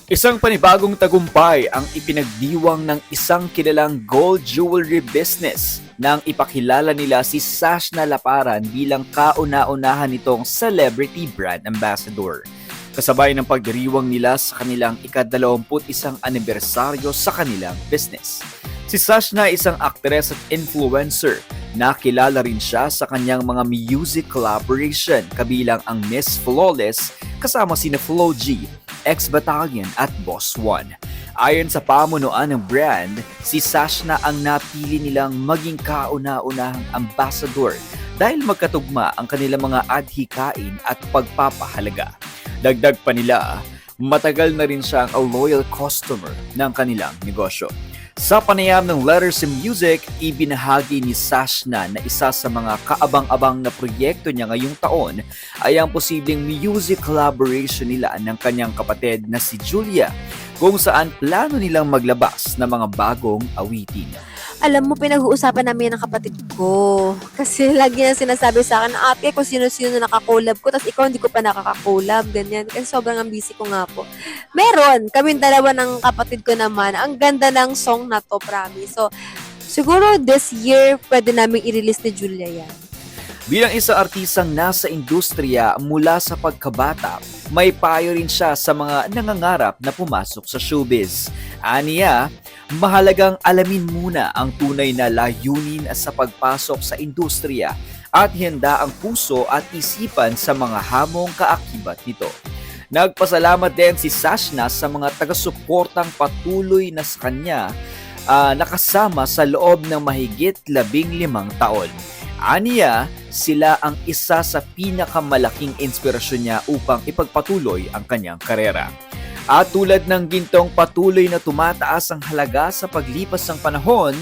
Isang panibagong tagumpay ang ipinagdiwang ng isang kilalang gold jewelry business nang ipakilala nila si Sashna Laparan bilang kauna-unahan nitong celebrity brand ambassador. Kasabay ng pagdiriwang nila sa kanilang ika-21 anibersaryo sa kanilang business. Si Sashna ay isang aktres at influencer. Nakilala rin siya sa kanyang mga music collaboration kabilang ang Miss Flawless kasama sina Flo G, X-Battalion at Boss One. Ayon sa pamunuan ng brand, si Sashna ang napili nilang maging kauna-unahang ambassador dahil magkatugma ang kanilang mga adhikain at pagpapahalaga. Dagdag pa nila, matagal na rin siyang a loyal customer ng kanilang negosyo. Sa panayam ng Letters in Music, ibinahagi ni Sashna na isa sa mga kaabang-abang na proyekto niya ngayong taon ay ang posibleng music collaboration nila ng kanyang kapatid na si Julia, kung saan plano nilang maglabas ng mga bagong awitin. Alam mo, pinag-uusapan namin ng kapatid ko. Kasi lagi na sinasabi sa akin, ate, kung sino-sino na nakakolab ko, tapos ikaw hindi ko pa nakakakolab, ganyan. Kasi sobrang ang busy ko nga po. Meron, kaming dalawa ng kapatid ko naman. Ang ganda ng song na to, promise. So, siguro this year, pwede namin i-release ni Julia yan. Bilang isang artisang nasa industriya mula sa pagkabata, may payo rin siya sa mga nangangarap na pumasok sa showbiz. Aniya, mahalagang alamin muna ang tunay na layunin sa pagpasok sa industriya at handa ang puso at isipan sa mga hamong kaakibat nito. Nagpasalamat din si Sashna sa mga taga-suportang patuloy na sa kanya nakasama sa loob ng mahigit 15 taon. Aniya, sila ang isa sa pinakamalaking inspirasyon niya upang ipagpatuloy ang kanyang karera. At tulad ng gintong patuloy na tumataas ang halaga sa paglipas ng panahon,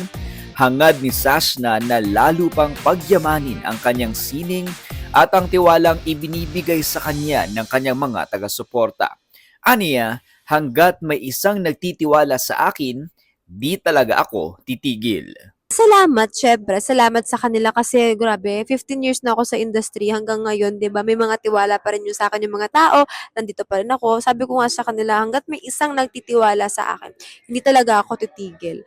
hangad ni Sashna na lalo pang pagyamanin ang kanyang sining at ang tiwalang ibinibigay sa kanya ng kanyang mga taga-suporta. Aniya, hanggat may isang nagtitiwala sa akin, di talaga ako titigil. Salamat, syempre. Salamat sa kanila kasi grabe, 15 years na ako sa industry hanggang ngayon, 'di ba? May mga tiwala pa rin yung sa akin yung mga tao, nandito pa rin ako. Sabi ko nga sa kanila, hangga't may isang nagtitiwala sa akin, hindi talaga ako titigil.